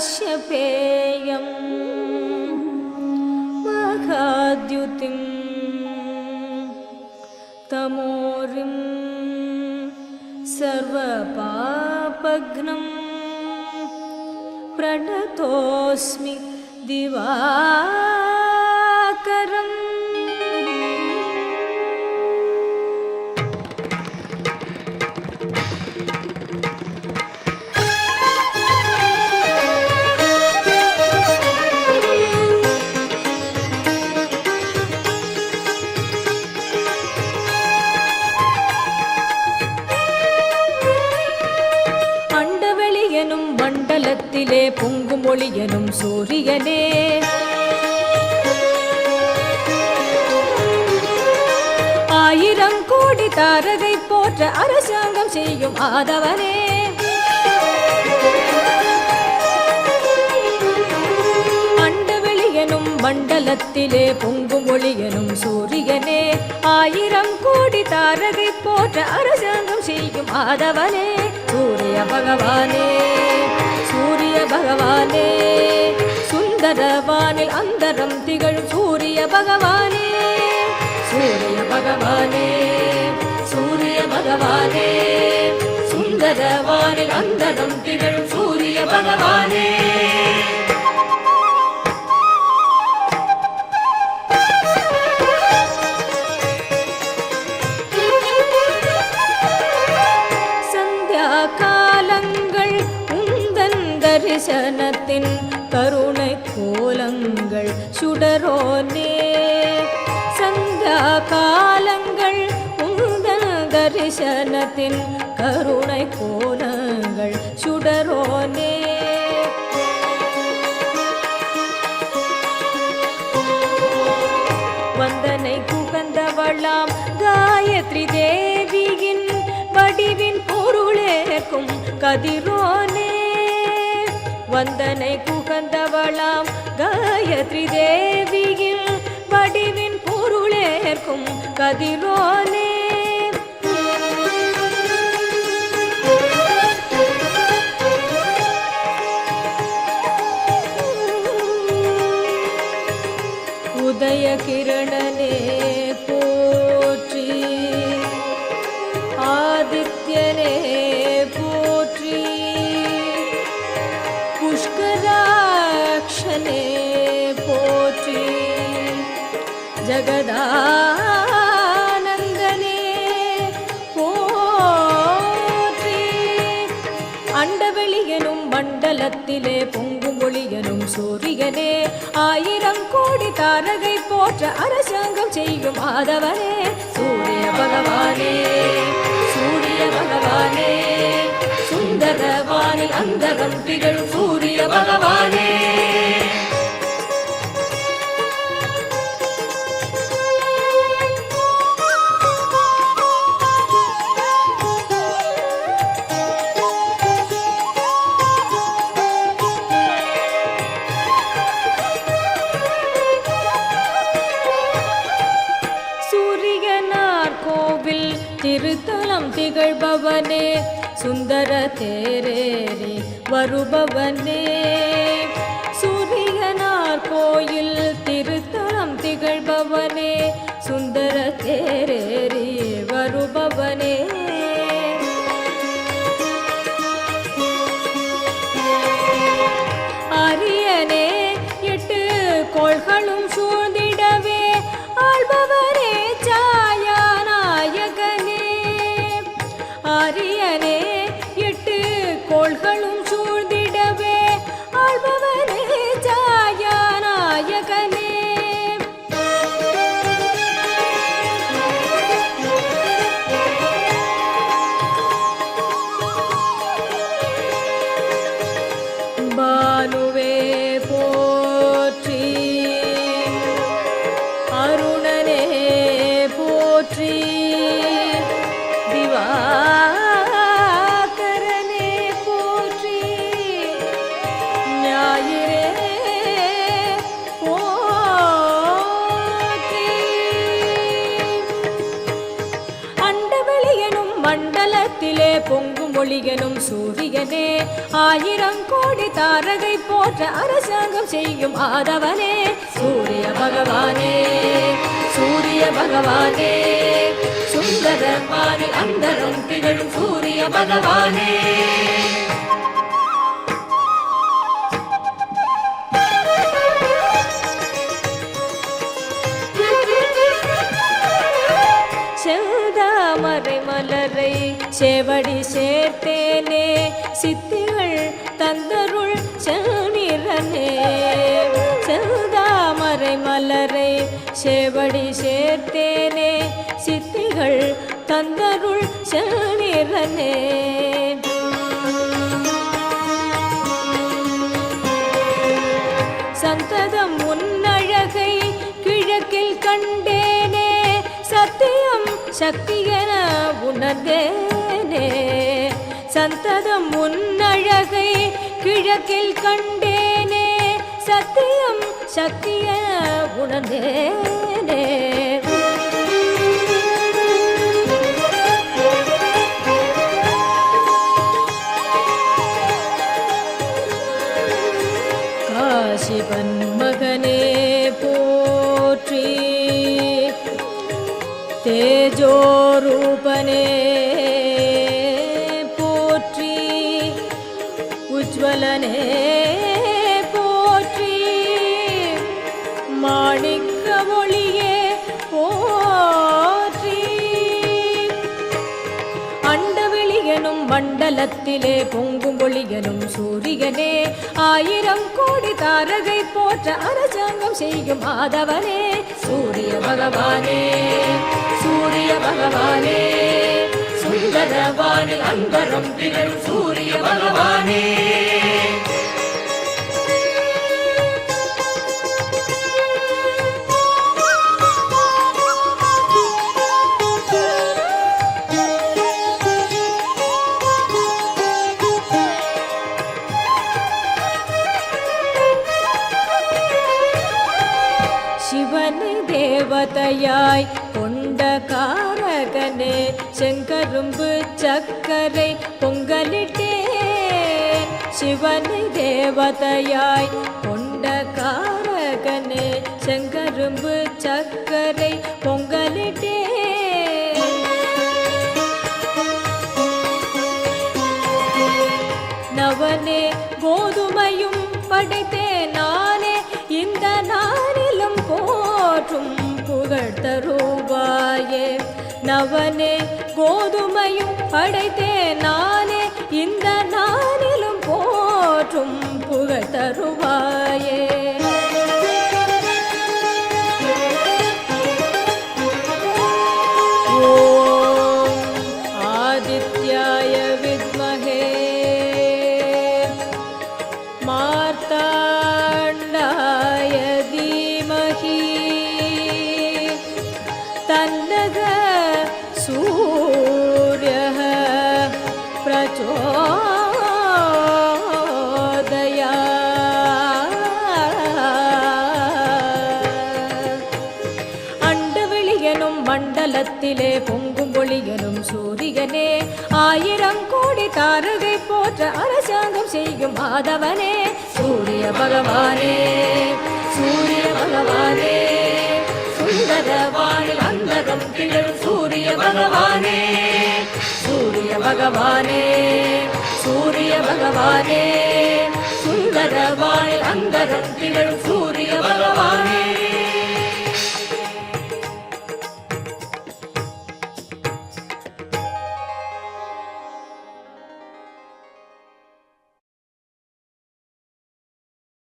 काश्यपेयं महाद्युतिं तमोरिं सर्वपापघ्नं प्रणतोऽस्मि दिवाकरम्. மண்டலத்திலே பொங்கும் ஒளி எனும் சூரியனே, ஆயிரம் கோடி தாரகை போற்ற அரசாங்கம் செய்யும் ஆதவனே, அண்டவெளி எனும் மண்டலத்திலே பொங்கும் ஒளி எனும் சூரியனே, ஆயிரம் கோடி தாரகை போற்ற அரசாங்கம் செய்யும் ஆதவனே, சூரிய பகவானே சூரிய பகவானே, சுந்தரவானில் அந்தரம் திகழும் சூரிய பகவானே, சூரிய பகவானே சூரிய பகவானே, சுந்தரவானில் அந்தரம் திகழும் சூரிய பகவானே. காலங்கள் உந்தன் தரிசனத்தின் கருணை கோலங்கள் சுடரோனே, சந்தியா காலங்கள் உந்தன் தரிசனத்தின் கருணை கோலங்கள் சுடரோனே, வந்தனை குகந்தவளாம் காயத்ரி தேவியின் வடிவின் பொருளேற்கும் கதிரோனே, வந்தனை குகந்தவளாம் காயத்ரி தேவியின் வடிவின் பொருளேற்கும் கதிரோனே, உதய கிரணனே போற்றி, ஆதித்யனே போற்றி, புஷ்கராக்ஷனே போற்றி, ஜகதானந்தனே போற்றி, அண்டவெளி எனும் மண்டலத்திலே பொங்கும் ஒளி எனும் சூரியனே, ஆயிரம் கோடி தாரகை போற்ற அரசாங்கம் செய்யும் ஆதவனே, சூரிய பகவானே சூரிய பகவானே, சுந்தரவானில் அந்தரம் திகழும் சூரிய பகவானே. திருத்தலம் திகழ்பவனே, சுந்தர தேரேறி வருபவனே, சூரியனார் கோயில் திருத்தலம் திகழ்பவனே, சுந்தர தேரேறி வருபவனே, அரியனே எட்டு கோள்களும் சூழ்ந்திடவே ஆள்பவரே சாயாநாயகனே, அரியனே எட்டு கோள்களும் சூழ்ந்திடவே ஆள்பவரே சாயாநாயகனே, பொங்கும் ஒளியனும் சூரியனே ஆயிரம் கோடி தாரகை போற்ற அரசாங்கம் செய்யும் ஆதவனே சூரிய பகவானே சூரிய பகவானே சுந்தர வானில் அந்தரம் திகழும் சூரிய பகவானே செந்தாமரை மலரை சேவடி சேர்த்தேனே சித்திகள் தந்தருள் செந்நிறனே செந்தாமரை மலரை சேவடி சேர்த்தேனே சித்திகள் தந்தருள் செந்நிறனே சந்ததம் உன்னழகை கிழக்கில் கண்டேனே சத்தியம் சக்தியென உணர்ந்தேனே சந்ததம் உன்னழகை கிழக்கில் கண்டேனே சத்தியம் சக்தியென உணர்ந்தேனே காசிவன் மகனே போற்றி தேஜோரூபனே போற்றி உஜ்வலனே போற்றி மாணிக்க ஒளியே போற்றி அண்டவெளியனும் மண்டலத்திலே பொங்கும் ஒளியனும் சூரியனே ஆயிரம் கோடி தாரகை போற்ற அரசாங்கம் செய்யும் ஆதவனே சூரிய பகவானே சூரிய பகவானே சுந்தர வானில் அந்தரம் திகழும் சூரிய பகவானே சிவனை தேவதையாய் கொண்ட காரகனே செங்கரும்பு சக்கரை பொங்கலிட்டேன் சிவனை தேவதையாய் கொண்ட காரகனே செங்கரும்பு சக்கரை பொங்கலிட்டேன் நவனே கோதுமையும் படைத்தேன் நானே இந்த நானிலும் போற்றும் புகழ் தருவாயே நவனே கோதுமையும் படைத்தேன் நானே இந்த நானிலும் போற்றும் புகழ் தருவாயே ஓம் ஆதித்யாய வித்மஹே மார்த்தாண்டாய தீமஹி தன்னக சூரியः பிரச்சோதயாத் அண்டவெளியனும் மண்டலத்திலே பொங்கும் ஒளியனும் சூரியனே ஆயிரம் கோடி தாரகை போற்ற அரசாங்கம் செய்யும் ஆதவனே சூரிய பகவானே சூரிய பகவானே சுந்தர வானில் அந்தரம் திகழும் சூரிய பகவானே சூரிய பகவானே சூரிய பகவானே சுந்தர வானில் அந்தரம் திகழும் சூரிய பகவானே